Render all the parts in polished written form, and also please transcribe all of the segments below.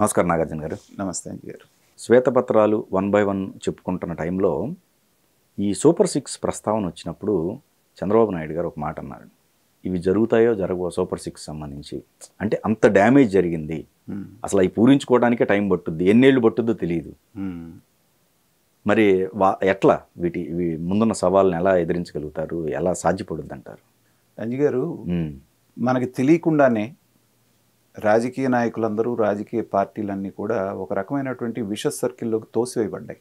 నమస్కారం నాగార్జున గారు. నమస్తే అంజీ గారు. శ్వేతపత్రాలు 1 by 1 చెప్పుకుంటున్న టైంలో ఈ సూపర్ 6 ప్రస్తావన వచ్చినప్పుడు చంద్రబాబు నాయుడు గారు ఒక మాట అన్నారు. ఇవి జరుగుతాయో జరగవో సూపర్ 6 సంబంధించి, అంటే అంత డ్యామేజ్ జరిగింది, అసలు అవి పూరించుకోవడానికే టైం పట్టుద్ది, ఎన్నేళ్ళు పట్టుద్దో తెలియదు. మరి ఎట్లా ఇవి ముందున్న సవాళ్ళని ఎలా ఎదిరించగలుగుతారు, ఎలా సాధ్యపడుద్ది అంటారు? అంజీ గారు, మనకి తెలియకుండానే రాజకీయ నాయకులందరూ, రాజకీయ పార్టీలన్నీ కూడా ఒక రకమైనటువంటి విష సర్కిల్లోకి తోసివేయబడ్డాయి.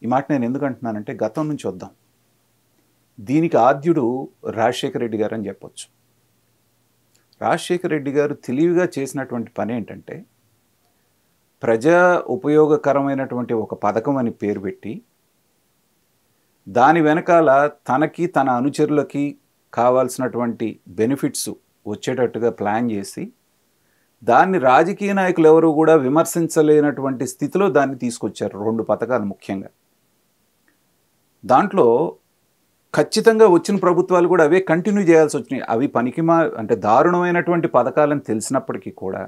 ఈ మాట నేను ఎందుకు అంటున్నానంటే, గతం నుంచి వద్దాం. దీనికి ఆద్యుడు రాజశేఖర రెడ్డి గారు అని చెప్పొచ్చు. రాజశేఖర రెడ్డి గారు తెలివిగా చేసినటువంటి పని ఏంటంటే, ప్రజా ఉపయోగకరమైనటువంటి ఒక పథకం అని పేరు పెట్టి, దాని వెనకాల తనకి తన అనుచరులకి కావాల్సినటువంటి బెనిఫిట్స్ వచ్చేటట్టుగా ప్లాన్ చేసి, దాన్ని రాజకీయ నాయకులు ఎవరు కూడా విమర్శించలేనటువంటి స్థితిలో దాన్ని తీసుకొచ్చారు. 2 పథకాలు ముఖ్యంగా. దాంట్లో ఖచ్చితంగా వచ్చిన ప్రభుత్వాలు కూడా అవే కంటిన్యూ చేయాల్సి వచ్చినాయి. అవి అంటే దారుణమైనటువంటి పథకాలని తెలిసినప్పటికీ కూడా,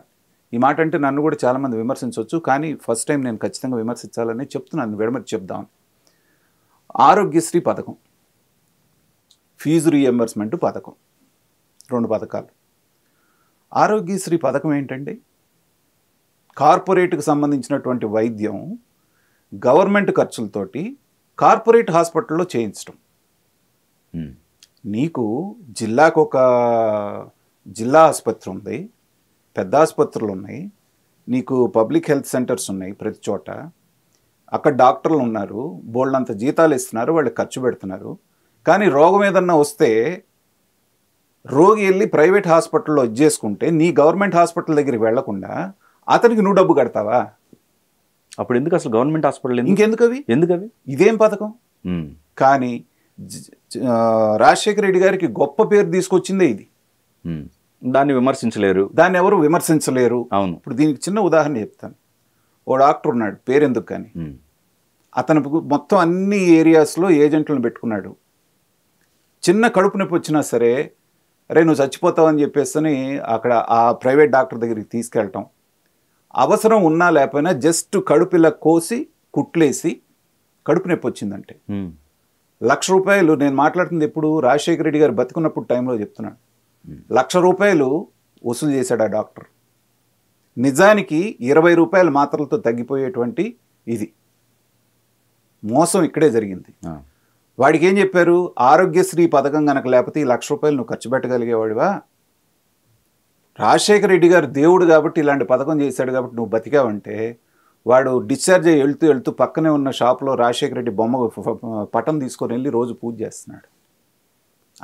ఈ మాట అంటే నన్ను కూడా చాలామంది విమర్శించవచ్చు, కానీ ఫస్ట్ టైం నేను ఖచ్చితంగా విమర్శించాలని చెప్తున్నాను, విడమరి చెప్దామని. ఆరోగ్యశ్రీ పథకం, ఫీజు రీఎంబర్స్మెంట్ పథకం, 2 పథకాలు. ఆరోగ్యశ్రీ పథకం ఏంటండి? కార్పొరేట్కి సంబంధించినటువంటి వైద్యం గవర్నమెంట్ ఖర్చులతోటి కార్పొరేట్ హాస్పిటల్లో చేయించడం. నీకు జిల్లాకు ఒక జిల్లా ఆసుపత్రి ఉంది, పెద్ద ఆసుపత్రులు ఉన్నాయి, నీకు పబ్లిక్ హెల్త్ సెంటర్స్ ఉన్నాయి ప్రతి చోట, అక్కడ డాక్టర్లు ఉన్నారు, బోల్డంత జీతాలు ఇస్తున్నారు, వాళ్ళు ఖర్చు పెడుతున్నారు. కానీ రోగం ఏదన్నా వస్తే రోగి వెళ్ళి ప్రైవేట్ హాస్పిటల్లో చేసుకుంటే, నీ గవర్నమెంట్ హాస్పిటల్ దగ్గరికి వెళ్లకుండా అతనికి నువ్వు డబ్బు కడతావా? అప్పుడు ఎందుకు అసలు గవర్నమెంట్ హాస్పిటల్? ఎందుకవి ఇదేం పథకం? కానీ రాజశేఖర రెడ్డి గారికి గొప్ప పేరు తీసుకొచ్చిందే ఇది. దాన్ని విమర్శించలేరు, దాన్ని ఎవరు విమర్శించలేరు. అవును. ఇప్పుడు దీనికి చిన్న ఉదాహరణ చెప్తాను. ఓ డాక్టర్ ఉన్నాడు, పేరెందుకు కానీ, అతను మొత్తం అన్ని ఏరియాస్లో ఏజెంట్లను పెట్టుకున్నాడు. చిన్న కడుపు నొప్పి వచ్చినా సరే, అరే నువ్వు చచ్చిపోతావు అని చెప్పేసి అక్కడ ఆ ప్రైవేట్ డాక్టర్ దగ్గరికి తీసుకెళ్ళటం, అవసరం ఉన్నా లేకపోయినా జస్ట్ కడుపులా కోసి కుట్లేసి కడుపు నొప్పి వచ్చిందంటే ₹1,00,000. నేను మాట్లాడుతుంది ఎప్పుడు రాజశేఖర రెడ్డి గారు బతుకున్నప్పుడు టైంలో చెప్తున్నాను. ₹1,00,000 వసూలు చేశాడు ఆ డాక్టర్. నిజానికి ₹20 మాత్రలతో తగ్గిపోయేటువంటి ఇది మోసం ఇక్కడే జరిగింది. వాడికి ఏం చెప్పారు? ఆరోగ్యశ్రీ పథకం కనుక లేకపోతే ఈ ₹1,00,000 నువ్వు ఖర్చు పెట్టగలిగేవాడివా? రాజశేఖర రెడ్డి గారు దేవుడు కాబట్టి ఇలాంటి పథకం చేశాడు కాబట్టి నువ్వు బతికావంటే, వాడు డిశ్చార్జ్ అయ్యి వెళ్తూ పక్కనే ఉన్న షాప్లో రాజశేఖర రెడ్డి బొమ్మ పటం తీసుకొని వెళ్ళి రోజు పూజ చేస్తున్నాడు.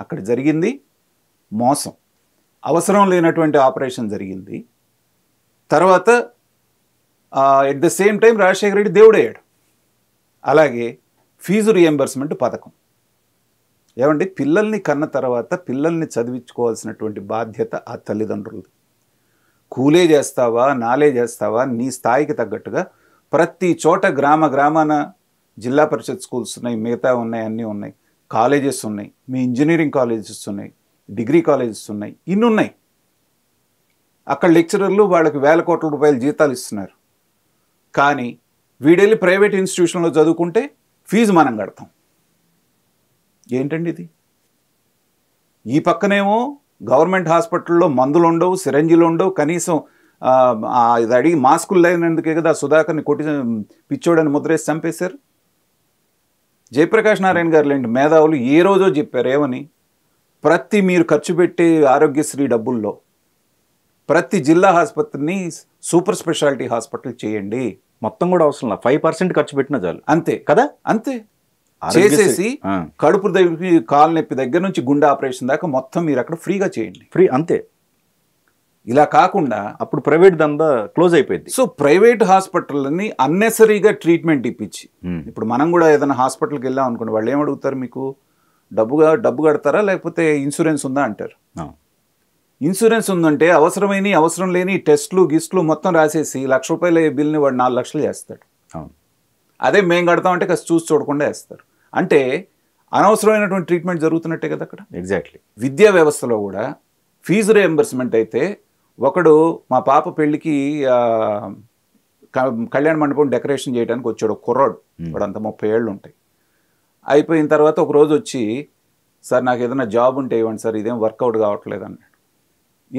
అక్కడ జరిగింది మోసం, అవసరం లేనటువంటి ఆపరేషన్ జరిగింది. తర్వాత at the same time Rajasekhara Reddy దేవుడయ్యాడు. అలాగే ఫీజు రీఎంబర్స్మెంట్ పథకం. ఏమండి, పిల్లల్ని కన్న తర్వాత పిల్లల్ని చదివించుకోవాల్సినటువంటి బాధ్యత ఆ తల్లిదండ్రులది. కూలే చేస్తావా, నాలే చేస్తావా, నీ స్థాయికి తగ్గట్టుగా ప్రతి చోట గ్రామాన జిల్లా పరిషత్ స్కూల్స్ ఉన్నాయి, మిగతా ఉన్నాయి, అన్నీ ఉన్నాయి, కాలేజెస్ ఉన్నాయి, మీ ఇంజనీరింగ్ కాలేజెస్ ఉన్నాయి, డిగ్రీ కాలేజెస్ ఉన్నాయి, ఇన్ని ఉన్నాయి. అక్కడ లెక్చరర్లు వాళ్ళకి ₹1,000 కోట్ల జీతాలు ఇస్తున్నారు. కానీ వీడెళ్ళి ప్రైవేట్ ఇన్స్టిట్యూషన్లో చదువుకుంటే ఫీజు మనం కడతాం. ఏంటండి ఇది? ఈ పక్కనేమో గవర్నమెంట్ హాస్పిటల్లో మందులు ఉండవు, సిరంజీలు ఉండవు, కనీసం ఇది అడిగి మాస్కులు లేనందుకే కదా సుధాకర్ని కొట్టి పిచ్చోడని ముద్రేసి చంపేశారు. జయప్రకాష్ నారాయణ గారు లాంటి మేధావులు ఏ రోజో చెప్పారు ఏమని? మీరు ఖర్చు పెట్టే ఆరోగ్యశ్రీ డబ్బుల్లో ప్రతి జిల్లా ఆసుపత్రిని సూపర్ స్పెషాలిటీ హాస్పిటల్ చేయండి. మొత్తం కూడా అవసరం లేదు, 5% ఖర్చు పెట్టినా చాలు. అంతే కదా, అంతే చేసేసి కడుపు దగ్గర కాలు నొప్పి దగ్గర నుంచి గుండె ఆపరేషన్ దాకా మొత్తం మీరు అక్కడ ఫ్రీగా చేయండి. ఫ్రీ, అంతే. ఇలా కాకుండా అప్పుడు ప్రైవేట్ దందా క్లోజ్ అయిపోయింది. సో ప్రైవేట్ హాస్పిటల్ని అన్నెసరీగా ట్రీట్మెంట్ ఇప్పించి, ఇప్పుడు మనం కూడా ఏదైనా హాస్పిటల్కి వెళ్ళాం అనుకోండి, వాళ్ళు ఏమడుగుతారు? మీకు డబ్బు కడతారా లేకపోతే ఇన్సూరెన్స్ ఉందా అంటారు. ఇన్సూరెన్స్ ఉందంటే అవసరం లేని టెస్టులు గిస్టులు మొత్తం రాసేసి ₹1,00,000 బిల్ని వాడు 4 లక్షలు చేస్తాడు. అదే మేము కడతామంటే కాస్త చూసి చూడకుండా వేస్తారు. అంటే అనవసరమైనటువంటి ట్రీట్మెంట్ జరుగుతున్నట్టే కదా అక్కడ. ఎగ్జాక్ట్లీ. విద్యా వ్యవస్థలో కూడా ఫీజు రీఎంబర్స్మెంట్ అయితే ఒకడు మా పాప పెళ్ళికి కళ్యాణ మండపం డెకరేషన్ చేయడానికి వచ్చాడు, ఒక కుర్రాడు, వాడు అంత 30 ఏళ్ళు ఉంటాయి. అయిపోయిన తర్వాత ఒక రోజు వచ్చి, సార్ నాకు ఏదైనా జాబ్ ఉంటే ఇవ్వండి సార్, ఇదేం వర్కౌట్ కావట్లేదు అన్నాడు.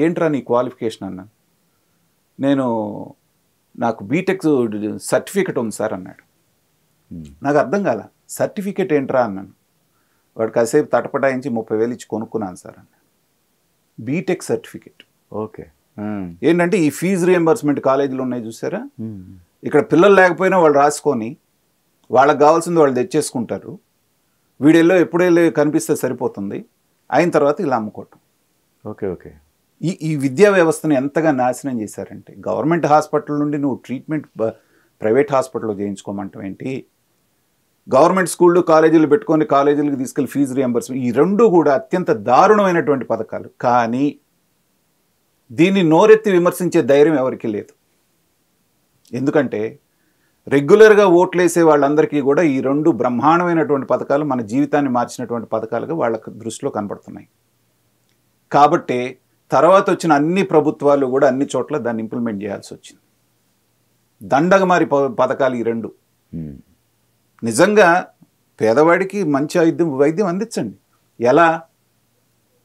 ఏంట్రా నీ క్వాలిఫికేషన్ అన్నాను. నాకు బీటెక్ సర్టిఫికెట్ ఉంది సార్ అన్నాడు. నాకు అర్థం కాల, సర్టిఫికెట్ ఏంట్రా అన్నాను. వాడు కాసేపు తటపటాయించి 30,000 ఇచ్చి కొనుక్కున్నాను సార్ అన్నాడు. B Tech certificate. ఓకే. ఏంటంటే ఈ ఫీజు రియంబర్స్మెంట్ కాలేజీలు ఉన్నాయి చూసారా, ఇక్కడ పిల్లలు లేకపోయినా వాళ్ళు రాసుకొని వాళ్ళకి కావాల్సింది వాళ్ళు తెచ్చేసుకుంటారు. వీడెల్లో ఎప్పుడెళ్ళి కనిపిస్తే సరిపోతుంది, అయిన తర్వాత ఇలా అమ్ముకోవటం. Okay okay. ఈ విద్యా వ్యవస్థను ఎంతగా నాశనం చేశారంటే, గవర్నమెంట్ హాస్పిటల్ నుండి నువ్వు ట్రీట్మెంట్ ప్రైవేట్ హాస్పిటల్లో చేయించుకోమంటాం ఏంటి, గవర్నమెంట్ స్కూళ్ళు కాలేజీలు పెట్టుకొని కాలేజీలకు తీసుకెళ్ళి ఫీజు రియంబర్స్మెంట్, ఈ రెండు కూడా అత్యంత దారుణమైనటువంటి పథకాలు. కానీ దీన్ని నోరెత్తి విమర్శించే ధైర్యం ఎవరికీ లేదు. ఎందుకంటే రెగ్యులర్గా ఓట్లేసే వాళ్ళందరికీ కూడా ఈ రెండు బ్రహ్మాండమైనటువంటి పథకాలు మన జీవితాన్ని మార్చినటువంటి పథకాలుగా వాళ్ళ దృష్టిలో కనబడుతున్నాయి. కాబట్టి తర్వాత వచ్చిన అన్ని ప్రభుత్వాలు కూడా అన్ని చోట్ల దాన్ని ఇంప్లిమెంట్ చేయాల్సి వచ్చింది. దండగ మారి పథకాలు ఈ రెండు. నిజంగా పేదవాడికి మంచి వైద్యం అందించండి. ఎలా?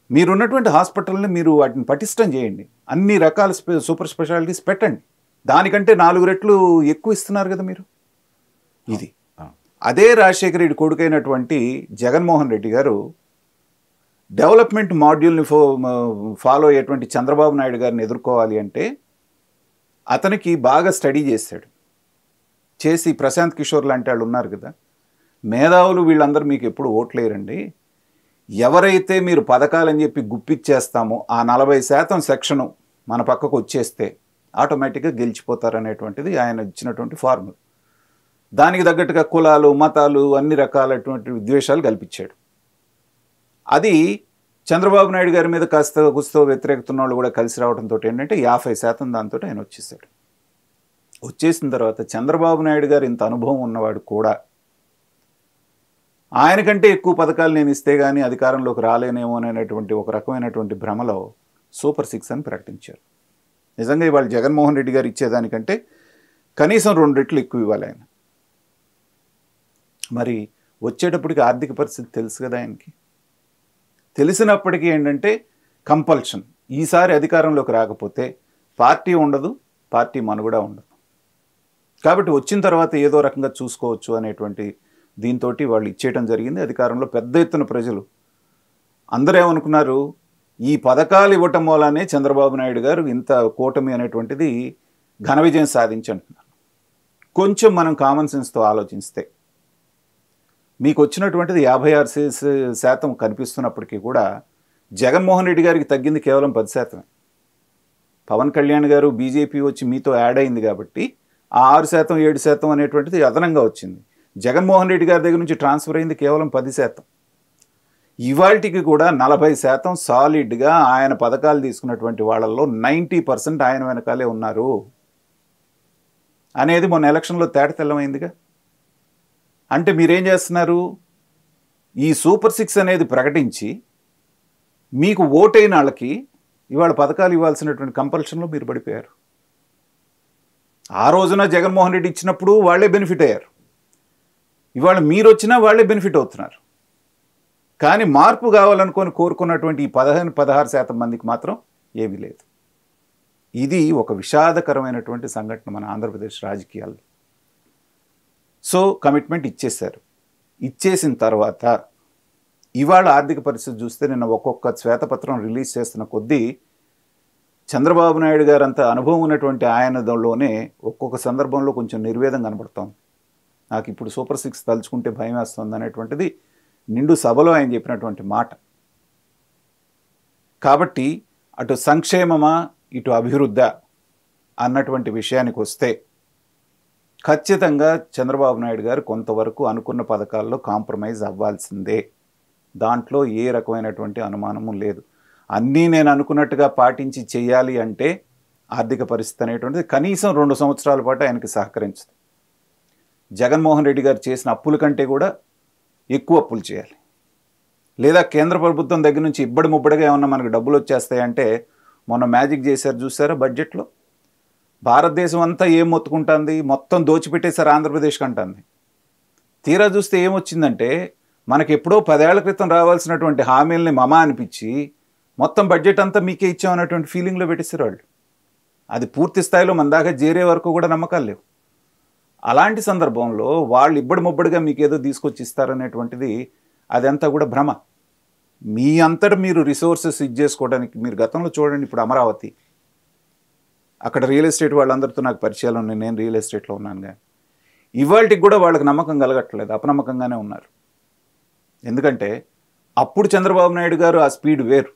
మీరున్నటువంటి హాస్పిటల్ని మీరు వాటిని పటిష్టం చేయండి, అన్ని రకాల సూపర్ స్పెషాలిటీస్ పెట్టండి. దానికంటే 4 రెట్లు ఎక్కువ ఇస్తున్నారు కదా మీరు. ఇది అదే రాజశేఖర రెడ్డి కొడుకైనటువంటి జగన్మోహన్ రెడ్డి గారు డెవలప్మెంట్ మాడ్యూల్ని ఫాలో అయ్యేటువంటి చంద్రబాబు నాయుడు గారిని ఎదుర్కోవాలి అంటే అతనికి బాగా స్టడీ చేసి ప్రశాంత్ కిషోర్ లాంటి వాళ్ళు ఉన్నారు కదా, మేధావులు, వీళ్ళందరూ మీకు ఎప్పుడు ఓట్లేరండి. ఎవరైతే మీరు పథకాలని చెప్పి గుప్పిచ్చేస్తామో ఆ 40% సెక్షను మన పక్కకు వచ్చేస్తే ఆటోమేటిక్గా గెలిచిపోతారనేటువంటిది ఆయన ఇచ్చినటువంటి ఫార్ములా. దానికి తగ్గట్టుగా కులాలు, మతాలు, అన్ని రకాలటువంటి విద్వేషాలు కల్పించాడు. అది చంద్రబాబు నాయుడు గారి మీద కాస్త గుస్తో వ్యతిరేకుతున్న వాళ్ళు కూడా కలిసి రావడంతో ఏంటంటే 50% దాంతో ఆయన వచ్చేసాడు. వచ్చేసిన తర్వాత చంద్రబాబు నాయుడు గారు ఇంత అనుభవం ఉన్నవాడు కూడా ఆయనకంటే ఎక్కువ పథకాలు నేను ఇస్తే కానీ అధికారంలోకి రాలేనేమో అనేటువంటి ఒక రకమైనటువంటి భ్రమలో సూపర్ 6 అని ప్రకటించారు. నిజంగా ఇవాళ జగన్మోహన్ రెడ్డి గారు ఇచ్చేదానికంటే కనీసం 2 రెట్లు ఎక్కువ ఇవ్వాలి ఆయన. మరి వచ్చేటప్పటికి ఆర్థిక పరిస్థితి తెలుసు కదా ఆయనకి. తెలిసినప్పటికీ ఏంటంటే కంపల్షన్, ఈసారి అధికారంలోకి రాకపోతే పార్టీ ఉండదు, పార్టీ మనుగడ ఉండదు. కాబట్టి వచ్చిన తర్వాత ఏదో రకంగా చూసుకోవచ్చు అనేటువంటి దీంతో వాళ్ళు ఇచ్చేయటం జరిగింది. అధికారంలో పెద్ద ఎత్తున ప్రజలు అందరూ ఏమనుకున్నారు, ఈ పథకాలు ఇవ్వటం వల్లనే చంద్రబాబు నాయుడు గారు ఇంత కూటమి అనేటువంటిది ఘన విజయం సాధించంటున్నారు. కొంచెం మనం కామన్ సెన్స్తో ఆలోచిస్తే మీకు వచ్చినటువంటిది 56% కనిపిస్తున్నప్పటికీ కూడా జగన్మోహన్ రెడ్డి గారికి తగ్గింది కేవలం 10%. పవన్ కళ్యాణ్ గారు బీజేపీ వచ్చి మీతో యాడ్ అయింది కాబట్టి ఆ 6%, 7% అనేటువంటిది అదనంగా వచ్చింది. జగన్మోహన్ రెడ్డి గారి దగ్గర నుంచి ట్రాన్స్ఫర్ అయింది కేవలం 10%. ఇవాళకి కూడా 40% సాలిడ్గా ఆయన పథకాలు తీసుకున్నటువంటి వాళ్ళల్లో 90% ఆయన వెనకాలే ఉన్నారు అనేది మొన్న ఎలక్షన్లో తేటతెల్లమైందిగా. అంటే మీరేం చేస్తున్నారు, ఈ సూపర్ 6 అనేది ప్రకటించి మీకు ఓటైన వాళ్ళకి ఇవాళ పథకాలు ఇవ్వాల్సినటువంటి కంపల్షన్లో మీరు పడిపోయారు. ఆ రోజున జగన్మోహన్ రెడ్డి ఇచ్చినప్పుడు వాళ్ళే బెనిఫిట్ అయ్యారు, ఇవాళ మీరు వచ్చినా వాళ్ళే బెనిఫిట్ అవుతున్నారు. కానీ మార్పు కావాలనుకొని కోరుకున్నటువంటి ఈ 15-16% మందికి మాత్రం ఏమీ లేదు. ఇది ఒక విషాదకరమైనటువంటి సంఘటన మన ఆంధ్రప్రదేశ్ రాజకీయాల్లో. సో కమిట్మెంట్ ఇచ్చేశారు. ఇచ్చేసిన తర్వాత ఇవాళ ఆర్థిక పరిస్థితి చూస్తే నిన్న ఒక్కొక్క శ్వేతపత్రం రిలీజ్ చేస్తున్న కొద్దీ చంద్రబాబు నాయుడు గారు అంత అనుభవం ఉన్నటువంటి ఆయనలోనే ఒక్కొక్క సందర్భంలో కొంచెం నిర్వేదం కనబడుతోంది. నాకు ఇప్పుడు సూపర్ 6 తలుచుకుంటే భయం వేస్తుంది అనేటువంటిది నిండు సభలో ఆయన చెప్పినటువంటి మాట. కాబట్టి అటు సంక్షేమమా ఇటు అభివృద్ధా అన్నటువంటి విషయానికి వస్తే ఖచ్చితంగా చంద్రబాబు నాయుడు గారు కొంతవరకు అనుకున్న పథకాల్లో కాంప్రమైజ్ అవ్వాల్సిందే. దాంట్లో ఏ రకమైనటువంటి అనుమానము లేదు. అన్నీ నేను అనుకున్నట్టుగా పాటించి చేయాలి అంటే ఆర్థిక పరిస్థితి అనేటువంటిది కనీసం 2 సంవత్సరాల పాటు ఆయనకి సహకరించదు. జగన్మోహన్ రెడ్డి గారు చేసిన అప్పుల కంటే కూడా ఎక్కువ అప్పులు చేయాలి, లేదా కేంద్ర ప్రభుత్వం దగ్గర నుంచి ఇబ్బడి ముబ్బడిగా ఏమన్నా మనకు డబ్బులు వచ్చేస్తాయంటే మొన్న మ్యాజిక్ చేశారు చూసారా బడ్జెట్లో. భారతదేశం అంతా ఏం మొత్తుకుంటుంది, మొత్తం దోచిపెట్టేశారు ఆంధ్రప్రదేశ్కి అంటుంది. తీరా చూస్తే ఏమొచ్చిందంటే మనకి ఎప్పుడో 10 ఏళ్ల క్రితం రావాల్సినటువంటి హామీలని మమ అనిపించి మొత్తం బడ్జెట్ అంతా మీకే ఇచ్చామన్నటువంటి ఫీలింగ్లో పెట్టేశారు వాళ్ళు. అది పూర్తి స్థాయిలో మన దాకా చేరే వరకు కూడా నమ్మకాలు లేవు. అలాంటి సందర్భంలో వాళ్ళు ఇబ్బడి ముబ్బడిగా మీకు ఏదో తీసుకొచ్చి ఇస్తారనేటువంటిది అదంతా కూడా భ్రమ. మీ అంతటా మీరు రిసోర్సెస్ చేసుకోవడానికి మీరు గతంలో చూడండి. ఇప్పుడు అమరావతి అక్కడ రియల్ ఎస్టేట్ వాళ్ళందరితో నాకు పరిచయాలు ఉన్నాయి, నేను రియల్ ఎస్టేట్లో ఉన్నాను. కానీ ఇవాళకి కూడా వాళ్ళకి నమ్మకం కలగట్లేదు, అపనమ్మకంగానే ఉన్నారు. ఎందుకంటే అప్పుడు చంద్రబాబు నాయుడు గారు ఆ స్పీడ్ వేరు,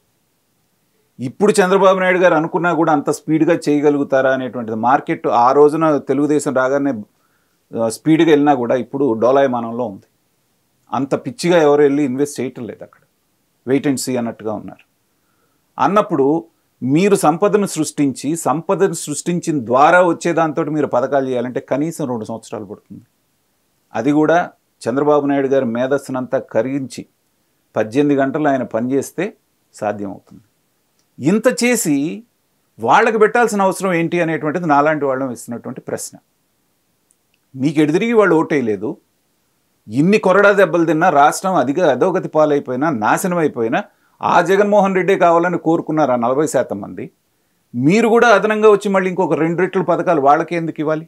ఇప్పుడు చంద్రబాబు నాయుడు గారు అనుకున్నా కూడా అంత స్పీడ్గా చేయగలుగుతారా అనేటువంటిది. మార్కెట్ ఆ రోజున తెలుగుదేశం రాగానే స్పీడ్గా వెళ్ళినా కూడా ఇప్పుడు డోలాయమానంలో ఉంది. అంత పిచ్చిగా ఎవరు వెళ్ళి ఇన్వెస్ట్ చేయటం లేదు, అక్కడ వెయిట్ అండ్ సీ అన్నట్టుగా ఉన్నారు. అన్నప్పుడు మీరు సంపదను సృష్టించిన ద్వారా వచ్చేదాంతో మీరు పథకాలు చేయాలంటే కనీసం 2 సంవత్సరాలు పడుతుంది. అది కూడా చంద్రబాబు నాయుడు గారి మేధస్సునంతా కరిగించి 18 గంటలు ఆయన పనిచేస్తే సాధ్యమవుతుంది. ఇంత చేసి వాళ్ళకి పెట్టాల్సిన అవసరం ఏంటి అనేటువంటిది నాలాంటి వాళ్ళం ఇస్తున్నటువంటి ప్రశ్న. మీకు ఎదురిగి వాళ్ళు ఓటేయలేదు, ఇన్ని కొరడా దెబ్బలు తిన్నా, రాష్ట్రం అధోగతి పాలైపోయినా, నాశనం అయిపోయినా ఆ జగన్మోహన్ రెడ్డి కావాలని కోరుకున్నారు ఆ 40% మంది. మీరు కూడా అదనంగా వచ్చి మళ్ళీ ఇంకొక 2 రెట్లు పథకాలు వాళ్ళకి ఎందుకు ఇవ్వాలి?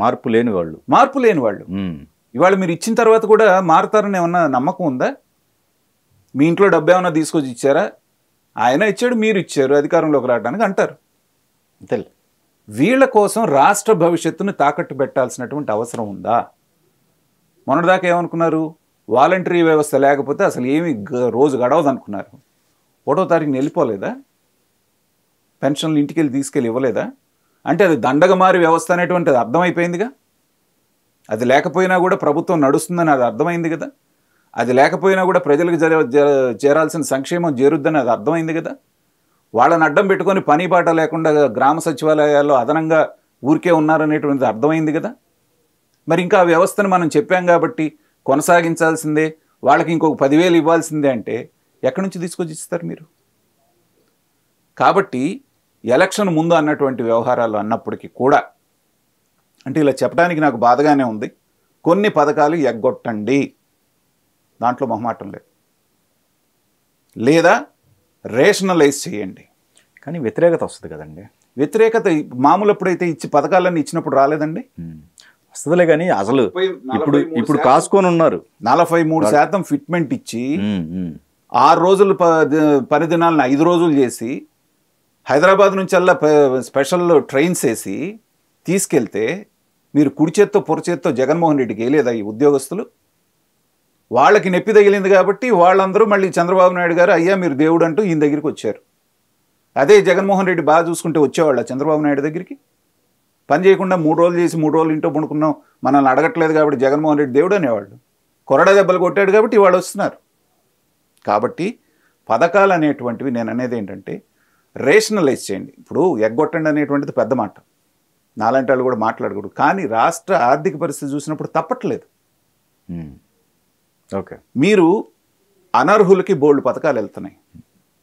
మార్పు లేని వాళ్ళు ఇవాళ మీరు ఇచ్చిన తర్వాత కూడా మారుతారని ఏమన్నా నమ్మకం ఉందా? మీ ఇంట్లో డబ్బు ఏమన్నా తీసుకొచ్చి ఇచ్చారా? ఆయన ఇచ్చాడు, మీరు ఇచ్చారు, అధికారంలోకి రావడానికి అంటారు. వీళ్ళ కోసం రాష్ట్ర భవిష్యత్తును తాకట్టు పెట్టాల్సినటువంటి అవసరం ఉందా? మొన్నటిదాకా ఏమనుకున్నారు, వాలంటరీ వ్యవస్థ లేకపోతే అసలు ఏమి రోజు గడవదు అనుకున్నారు. 1వ తారీఖున వెళ్ళిపోలేదా? పెన్షన్లు ఇంటికి వెళ్ళి తీసుకెళ్ళి ఇవ్వలేదా? అంటే అది దండగమారి వ్యవస్థ అనేటువంటిది అర్థమైపోయిందిగా. అది లేకపోయినా కూడా ప్రభుత్వం నడుస్తుందని అది అర్థమైంది కదా. అది లేకపోయినా కూడా ప్రజలకు చేరాల్సిన సంక్షేమం చేరుద్దని అది అర్థమైంది కదా. వాళ్ళని అడ్డం పెట్టుకొని పని పాట లేకుండా గ్రామ సచివాలయాల్లో అదనంగా ఊరికే ఉన్నారనేటువంటిది అర్థమైంది కదా. మరి ఇంకా ఆ వ్యవస్థను మనం చెప్పాం కాబట్టి కొనసాగించాల్సిందే, వాళ్ళకి ఇంకొక 10,000 ఇవ్వాల్సిందే అంటే ఎక్కడి నుంచి తీసుకొచ్చి ఇస్తారు మీరు? కాబట్టి ఎలక్షన్ ముందు అన్నటువంటి వ్యవహారాలు అన్నప్పటికీ కూడా, అంటే ఇలా చెప్పడానికి నాకు బాధగానే ఉంది, కొన్ని పథకాలు ఎగ్గొట్టండి, దాంట్లో మొహమాటం లేదు, లేదా రేషనలైజ్ చేయండి. కానీ వ్యతిరేకత వస్తుంది కదండి. వ్యతిరేకత మామూలు ఎప్పుడైతే పథకాలన్నీ ఇచ్చినప్పుడు రాలేదండి. వస్తుందిలే, కానీ అసలు ఇప్పుడు కాసుకొని ఉన్నారు. 43% ఫిట్మెంట్ ఇచ్చి 6 రోజులు పని దినాలను 5 రోజులు చేసి హైదరాబాద్ నుంచి అలా స్పెషల్ ట్రైన్స్ వేసి తీసుకెళ్తే మీరు కుడి చేత్తో పొర చేత్తో జగన్మోహన్ రెడ్డికి వేయలేదా ఈ ఉద్యోగస్తులు? వాళ్ళకి నొప్పి తగిలింది కాబట్టి వాళ్ళందరూ మళ్ళీ చంద్రబాబు నాయుడు గారు అయ్యా మీరు దేవుడు అంటూ ఈయన దగ్గరికి వచ్చారు. అదే జగన్మోహన్ రెడ్డి బాగా చూసుకుంటే వచ్చేవాళ్ళ చంద్రబాబు నాయుడు దగ్గరికి? పని చేయకుండా 3 రోజులు చేసి 3 రోజులు ఇంట్లో పడుకున్నాం, మనల్ని అడగట్లేదు కాబట్టి జగన్మోహన్ రెడ్డి దేవుడు అనేవాళ్ళు. కొరడా దెబ్బలు కొట్టాడు కాబట్టి వాళ్ళు వస్తున్నారు. కాబట్టి పథకాలు అనేటువంటివి నేను అనేది ఏంటంటే రేషనలైజ్ చేయండి. ఇప్పుడు ఎగ్గొట్టండి అనేటువంటిది పెద్ద మాట, నాలాంటి వాళ్ళు కూడా మాట్లాడకూడదు. కానీ రాష్ట్ర ఆర్థిక పరిస్థితి చూసినప్పుడు తప్పట్లేదు. ఓకే, మీరు అనర్హులకి బోల్డ్ పథకాలు వెళ్తున్నాయి.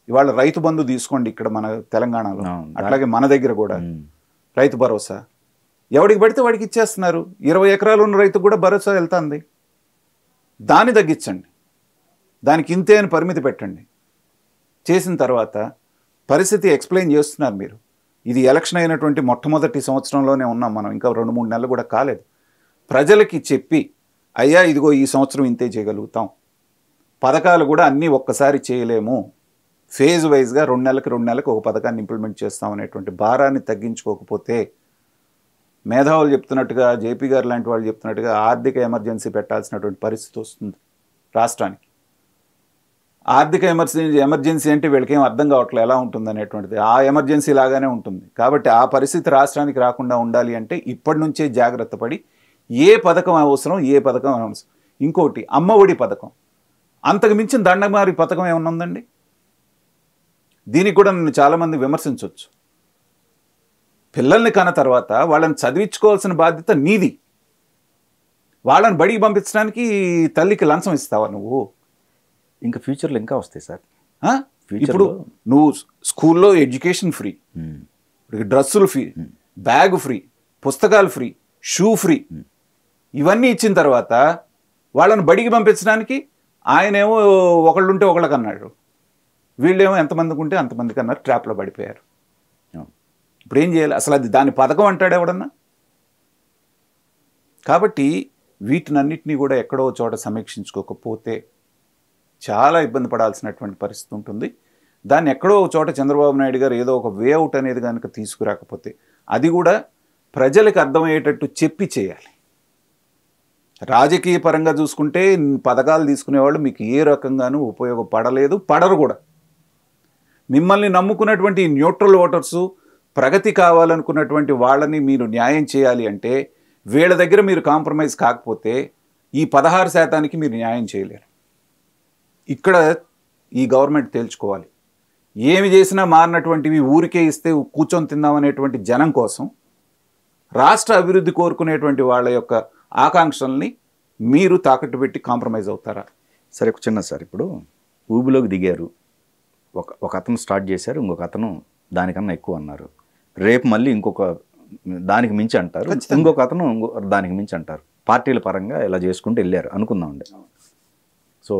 ఇవాళ రైతు బంధు తీసుకోండి ఇక్కడ మన తెలంగాణలో, అట్లాగే మన దగ్గర కూడా రైతు భరోసా ఎవడికి పడితే వాడికి ఇచ్చేస్తున్నారు. 20 ఎకరాలు ఉన్న రైతుకు కూడా భరోసా వెళ్తుంది. దాన్ని తగ్గించండి, దానికి ఇంతే అని పరిమితి పెట్టండి. చేసిన తర్వాత పరిస్థితి ఎక్స్ప్లెయిన్ చేస్తున్నారు మీరు. ఇది ఎలక్షన్ అయినటువంటి మొట్టమొదటి సంవత్సరంలోనే ఉన్నాం మనం, ఇంకా 2-3 నెలలు కూడా కాలేదు. ప్రజలకి చెప్పి అయ్యా ఇదిగో ఈ సంవత్సరం ఇంతే చేయగలుగుతాం, పథకాలు కూడా అన్నీ ఒక్కసారి చేయలేము, ఫేజ్ వైజ్గా 2 నెలలకు ఒక పథకాన్ని ఇంప్లిమెంట్ చేస్తాం అనేటువంటి భారాన్ని తగ్గించుకోకపోతే మేధావులు చెప్తున్నట్టుగా, జేపీ గారు లాంటి వాళ్ళు చెప్తున్నట్టుగా ఆర్థిక ఎమర్జెన్సీ పెట్టాల్సినటువంటి పరిస్థితి వస్తుంది రాష్ట్రానికి. ఆర్థిక ఎమర్జెన్సీ అంటే వీళ్ళకేం అర్థం కావట్లేదు ఎలా ఉంటుంది అనేటువంటిది. ఆ ఎమర్జెన్సీ లాగానే ఉంటుంది. కాబట్టి ఆ పరిస్థితి రాష్ట్రానికి రాకుండా ఉండాలి అంటే ఇప్పటి నుంచే జాగ్రత్త పడి ఏ పథకం అవసరం, ఏ పథకం అవసరం. ఇంకోటి అమ్మఒడి పథకం, అంతకు మించిన దండమారి పథకం ఏమన్నా ఉందండి? దీనికి కూడా నన్ను చాలామంది విమర్శించవచ్చు. పిల్లల్ని కన్న తర్వాత వాళ్ళని చదివించుకోవాల్సిన బాధ్యత నీది. వాళ్ళని బడికి పంపించడానికి తల్లికి లంచం ఇస్తావా నువ్వు? ఇంకా ఫ్యూచర్లో ఇంకా వస్తాయి సార్. ఇప్పుడు నువ్వు స్కూల్లో ఎడ్యుకేషన్ ఫ్రీ, డ్రెస్సులు ఫ్రీ, బ్యాగ్ ఫ్రీ, పుస్తకాలు ఫ్రీ, షూ ఫ్రీ, ఇవన్నీ ఇచ్చిన తర్వాత వాళ్ళని బడికి పంపించడానికి ఆయనేమో ఒకళ్ళుంటే ఒకళ్ళకి అన్నాడు, వీళ్ళేమో ఎంతమందికి ఉంటే అంతమందికి అన్నారు, ట్రాప్లో పడిపోయారు. ఇప్పుడు ఏం చేయాలి? అసలు అది దాని పథకం అంటాడు ఎవడన్నా? కాబట్టి వీటినన్నిటినీ కూడా ఎక్కడో చోట సమీక్షించుకోకపోతే చాలా ఇబ్బంది పడాల్సినటువంటి పరిస్థితి ఉంటుంది. దాన్ని ఎక్కడో ఒక చోట చంద్రబాబు నాయుడు గారు ఏదో ఒక వేఅవుట్ అనేది కనుక తీసుకురాకపోతే, అది కూడా ప్రజలకు అర్థమయ్యేటట్టు చెప్పి చేయాలి. రాజకీయ పరంగా చూసుకుంటే పథకాలు తీసుకునేవాళ్ళు మీకు ఏ రకంగానూ ఉపయోగపడలేదు, పడరు కూడా. మిమ్మల్ని నమ్ముకున్నటువంటి న్యూట్రల్ ఓటర్సు, ప్రగతి కావాలనుకున్నటువంటి వాళ్ళని మీరు న్యాయం చేయాలి అంటే వీళ్ళ దగ్గర మీరు కాంప్రమైజ్ కాకపోతే ఈ 16% మీరు న్యాయం చేయలేరు. ఇక్కడ ఈ గవర్నమెంట్ తేల్చుకోవాలి. ఏమి చేసినా మారినటువంటివి ఊరికే ఇస్తే కూర్చొని తిందామనేటువంటి జనం కోసం, రాష్ట్ర అభివృద్ధి కోరుకునేటువంటి వాళ్ళ యొక్క ఆకాంక్షల్ని మీరు తాకట్టు పెట్టి కాంప్రమైజ్ అవుతారా? సరే, ఒక చిన్న సార్, ఇప్పుడు ఊబిలోకి దిగారు, ఒక అతను స్టార్ట్ చేశారు, ఇంకొక అతను దానికన్నా ఎక్కువ అన్నారు, రేపు మళ్ళీ ఇంకొక దానికి మించి అంటారు, ఇంకొక అతను దానికి మించి అంటారు. పార్టీల పరంగా ఇలా చేసుకుంటూ వెళ్ళారు అనుకుందామండి. సో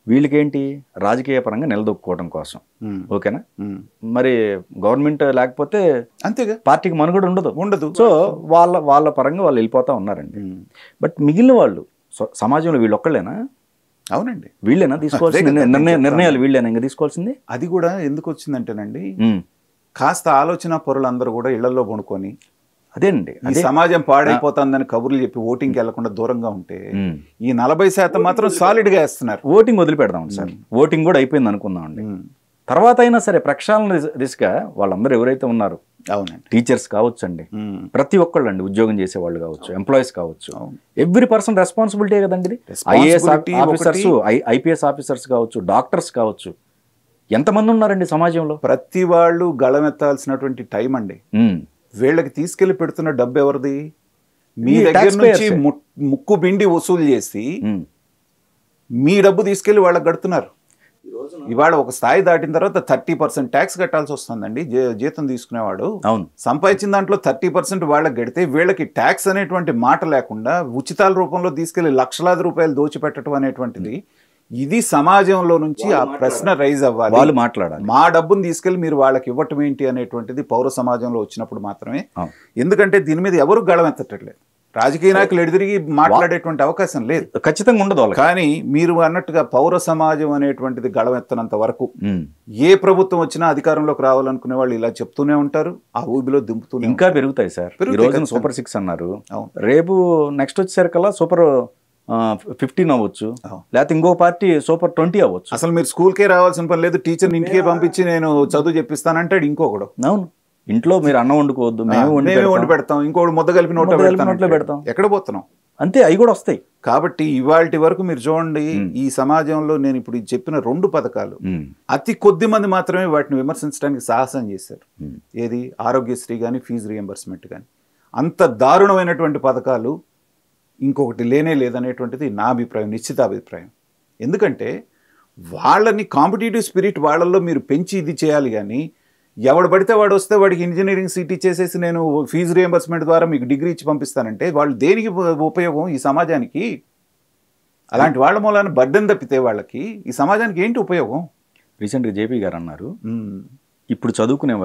వీళ్ళకేంటి, రాజకీయ పరంగా నిలదొక్కుకోవడం కోసం, ఓకేనా? మరి గవర్నమెంట్ లేకపోతే అంతేగా పార్టీకి మనుగడ ఉండదు. సో వాళ్ళ పరంగా వాళ్ళు వెళ్ళిపోతా ఉన్నారండి. బట్ మిగిలిన వాళ్ళు సమాజంలో వీళ్ళు ఒక్కళ్ళేనా? అవునండి, వీళ్ళేనా తీసుకోవాల్సింది నిర్ణయాలు? వీళ్ళేనా ఇంకా తీసుకోవాల్సింది? అది కూడా ఎందుకు వచ్చిందంటేనండి, కాస్త ఆలోచన పరులందరూ కూడా ఇళ్లలో పడుకొని అదేండి, ఈ సమాజం పాడైపోతుందని కబుర్లు చెప్పి ఓటింగ్కి వెళ్లకుండా దూరంగా ఉంటే ఈ 40% మాత్రం సాలిడ్ గా వేస్తున్నారు. ఓటింగ్ వదిలిపెడదాం సార్, ఓటింగ్ కూడా అయిపోయింది అనుకుందామండి. తర్వాత అయినా సరే ప్రక్షాళన దిశగా వాళ్ళందరూ ఎవరైతే ఉన్నారో, అవునండి, టీచర్స్ కావచ్చు అండి, ప్రతి ఒక్కళ్ళు అండి, ఉద్యోగం చేసే వాళ్ళు కావచ్చు, ఎంప్లాయీస్ కావచ్చు, ఎవ్రీ పర్సన్ రెస్పాన్సిబిలిటీ కదండి. ఐఏఎస్ ఆఫీసర్స్, ఐపీఎస్ ఆఫీసర్స్ కావచ్చు, డాక్టర్స్ కావచ్చు, ఎంతమంది ఉన్నారండి సమాజంలో? ప్రతి వాళ్ళు గళమెత్తాల్సినటువంటి టైం అండి. వీళ్ళకి తీసుకెళ్లి పెడుతున్న డబ్బు ఎవరిది? మీ దగ్గర నుంచి ముక్కు బిండి వసూలు చేసి మీ డబ్బు తీసుకెళ్లి వాళ్ళకి కడుతున్నారు. ఇవాళ ఒక స్థాయి దాటిన తర్వాత 30% ట్యాక్స్ కట్టాల్సి వస్తుందండి. జీతం తీసుకునేవాడు సంపాదించిన దాంట్లో 30% వాళ్ళకి కడితే వీళ్ళకి ట్యాక్స్ అనేటువంటి మాట లేకుండా ఉచితాల రూపంలో తీసుకెళ్లి లక్షలాది రూపాయలు దోచిపెట్టడం అనేటువంటిది, ఇది సమాజంలో నుంచి ఆ ప్రశ్న రైజ్ అవ్వాలి. వాళ్ళు మాట్లాడాలి. మా డబ్బుని తీసుకెళ్లి మీరు వాళ్ళకి ఇవ్వటం ఏంటి అనేటువంటిది పౌర సమాజంలో వచ్చినప్పుడు మాత్రమే. ఎందుకంటే దీని మీద ఎవరు గళం ఎత్తట్లేదు. రాజకీయ నాయకులు ఎదురిగి మాట్లాడేటువంటి అవకాశం లేదు, ఖచ్చితంగా ఉండదు. కానీ మీరు అన్నట్టుగా పౌర సమాజం అనేటువంటిది గళం ఎత్తనంత వరకు ఏ ప్రభుత్వం వచ్చినా అధికారంలోకి రావాలనుకునే వాళ్ళు ఇలా చెప్తూనే ఉంటారు, ఆ ఊబిలో దింపుతూనే ఇంకా పెరుగుతాయి సార్. ఈ రోజున సూపర్ 6 అన్నారు, రేపు నెక్స్ట్ వచ్చేసరికల్లా సూపర్ 15 అవ్వచ్చు, లేకపోతే ఇంకో పార్టీ సూపర్ 20 అవ్వచ్చు. అసలు మీరు స్కూల్కే రావాల్సిన పని లేదు, టీచర్ని ఇంటికే పంపించి నేను చదువు చెప్పిస్తానంటాడు ఇంకొకడు. అవును, ఇంట్లో మీరు అన్నం వండుకోవద్దు, మేము వండి పెడతాం, ఇంకోటి ముద్ద కలిపి నోట్లో పెడతాం. ఎక్కడ పోతున్నాం? అంతే, అవి కూడా వస్తాయి. కాబట్టి ఇవాళ వరకు మీరు చూడండి, ఈ సమాజంలో నేను ఇప్పుడు చెప్పిన 2 పథకాలు అతి కొద్ది మంది మాత్రమే వాటిని విమర్శించడానికి సాహసం చేశారు. ఏది? ఆరోగ్యశ్రీ కానీ, ఫీజు రియంబర్స్మెంట్ కానీ. అంత దారుణమైనటువంటి పథకాలు ఇంకొకటి లేనే లేదనేటువంటిది నా అభిప్రాయం, నిశ్చిత అభిప్రాయం. ఎందుకంటే వాళ్ళని కాంపిటేటివ్ స్పిరిట్ వాళ్ళల్లో మీరు పెంచి ఇది చేయాలి. కానీ ఎవడు పడితే వాడు వస్తే వాడికి ఇంజనీరింగ్ సీట్ ఇచ్చేసేసి నేను ఫీజు రియంబర్స్మెంట్ ద్వారా మీకు డిగ్రీ ఇచ్చి పంపిస్తానంటే వాళ్ళు దేనికి ఉపయోగం ఈ సమాజానికి? అలాంటి వాళ్ళ మూలాన బర్డెన్ తప్పితే వాళ్ళకి ఈ సమాజానికి ఏంటి ఉపయోగం? రీసెంట్గా జేపీ గారు అన్నారు, ఇప్పుడు చదువుకునే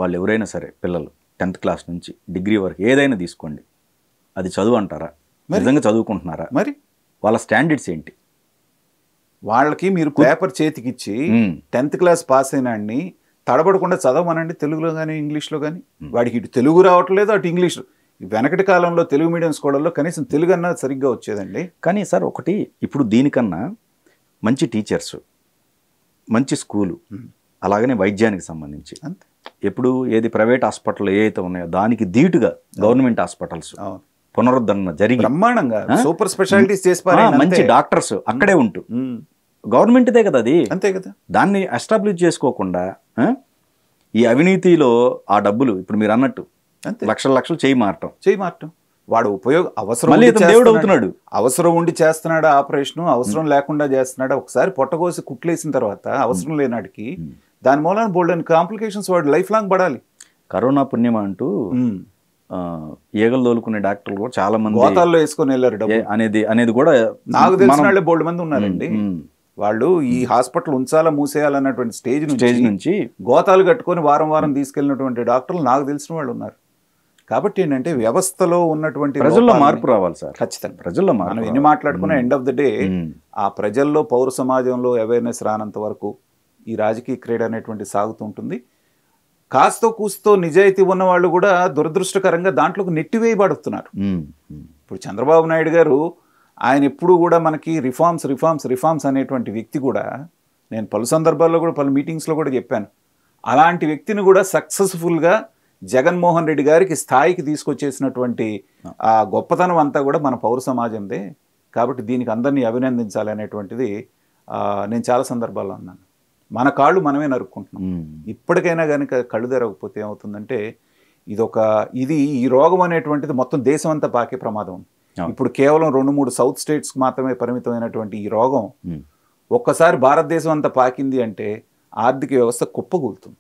వాళ్ళు ఎవరైనా సరే, పిల్లలు 10th క్లాస్ నుంచి డిగ్రీ వరకు ఏదైనా తీసుకోండి, అది చదువు అంటారా? నిజంగా చదువుకుంటున్నారా? మరి వాళ్ళ స్టాండర్డ్స్ ఏంటి? వాళ్ళకి మీరు పేపర్ చేతికిచ్చి 10th క్లాస్ పాస్ అయినాడిని తడబడకుండా చదవమనండి, తెలుగులో కానీ ఇంగ్లీష్లో కానీ. వాడికి ఇటు తెలుగు రావట్లేదు, అటు ఇంగ్లీష్. వెనకటి కాలంలో తెలుగు మీడియం స్కూళ్ళల్లో కనీసం తెలుగు అన్నా సరిగ్గా వచ్చేదండి. కానీ సార్ ఒకటి, ఇప్పుడు దీనికన్నా మంచి టీచర్స్, మంచి స్కూలు, అలాగనే వైద్యానికి సంబంధించి ఎప్పుడు ఏది ప్రైవేట్ హాస్పిటల్ ఏవైతే ఉన్నాయో దానికి ధీటుగా గవర్నమెంట్ హాస్పిటల్స్ పునరుద్ధరణ జరిగి బ్రహ్మాండంగా సూపర్ స్పెషాలిటీస్ చేసి మంచి డాక్టర్స్ అక్కడే ఉంటూ, గవర్నమెంట్దే కదా అది, అంతే కదా. దాన్ని ఎస్టాబ్లిష్ చేసుకోకుండా ఈ అవినీతిలో ఆ డబ్బులు ఇప్పుడు మీరు అన్నట్టు లక్షలు చేయి మారటం. వాడు అవసరం మళ్ళీ ఉండి ఇతను దేవుడు చేస్తున్నాడు. అవుతున్నాడు. అవసరం ఉండి చేస్తున్నాడు ఆపరేషన్, అవసరం లేకుండా చేస్తున్నాడు. ఒకసారి పొట్టకోసి కుట్లేసిన తర్వాత అవసరం లేనాడికి దాని మూలన బోల్డెన్ కాంప్లికేషన్స్ వాడు లైఫ్ లాంగ్ పడాలి. కరోనా పుణ్యమా అంటూ ఈగలు తోలుకునే డాక్టర్లు కూడా చాలా మంది గోతాల్లో వేసుకొని వెళ్ళారు డబ్బు అనేది కూడా నాకు తెలిసిన వాళ్ళే బోల్డ్ మంది ఉన్నారండి. వాళ్ళు ఈ హాస్పిటల్ ఉంచాలా మూసేయాలన్నటువంటి స్టేజ్ నుంచి గోతాలు కట్టుకొని వారం వారం తీసుకెళ్ళినటువంటి డాక్టర్లు నాకు తెలిసిన వాళ్ళు ఉన్నారు. కాబట్టి ఏంటంటే వ్యవస్థలో ఉన్నటువంటి ప్రజల్లో మార్పు రావాలి సార్. ఖచ్చితంగా ప్రజల్లో మనం ఎన్ని మాట్లాడుకున్నా ఎండ్ ఆఫ్ ద డే ఆ ప్రజల్లో పౌర సమాజంలో అవేర్నెస్ రానంత వరకు ఈ రాజకీయ క్రీడ అనేటువంటి సాగుతుంటుంది. కాస్తో కూస్తో నిజాయితీ ఉన్న వాళ్ళు కూడా దురదృష్టకరంగా దాంట్లోకి నెట్టివేయబడుతున్నారు. ఇప్పుడు చంద్రబాబు నాయుడు గారు ఆయన ఎప్పుడు కూడా మనకి రిఫార్మ్స్ అనేటువంటి వ్యక్తి కూడా, నేను పలు సందర్భాల్లో కూడా పలు మీటింగ్స్లో కూడా చెప్పాను, అలాంటి వ్యక్తిని కూడా సక్సెస్ఫుల్గా జగన్మోహన్ రెడ్డి గారికి స్థాయికి తీసుకొచ్చేసినటువంటి ఆ గొప్పతనం అంతా కూడా మన పౌర సమాజందే. కాబట్టి దీనికి అందరినీ అభినందించాలి అనేటువంటిది నేను చాలా సందర్భాల్లో అన్నాను. మన కాళ్ళు మనమే నరుక్కుంటున్నాం. ఇప్పటికైనా కనుక కళ్ళు తెరవకపోతే ఏమవుతుందంటే ఇది ఈ రోగం అనేటువంటిది మొత్తం దేశం అంతా పాకే ప్రమాదం ఉంది. ఇప్పుడు కేవలం 2-3 సౌత్ స్టేట్స్ మాత్రమే పరిమితమైనటువంటి ఈ రోగం ఒక్కసారి భారతదేశం అంతా పాకింది అంటే ఆర్థిక వ్యవస్థ కుప్పగూలుతుంది.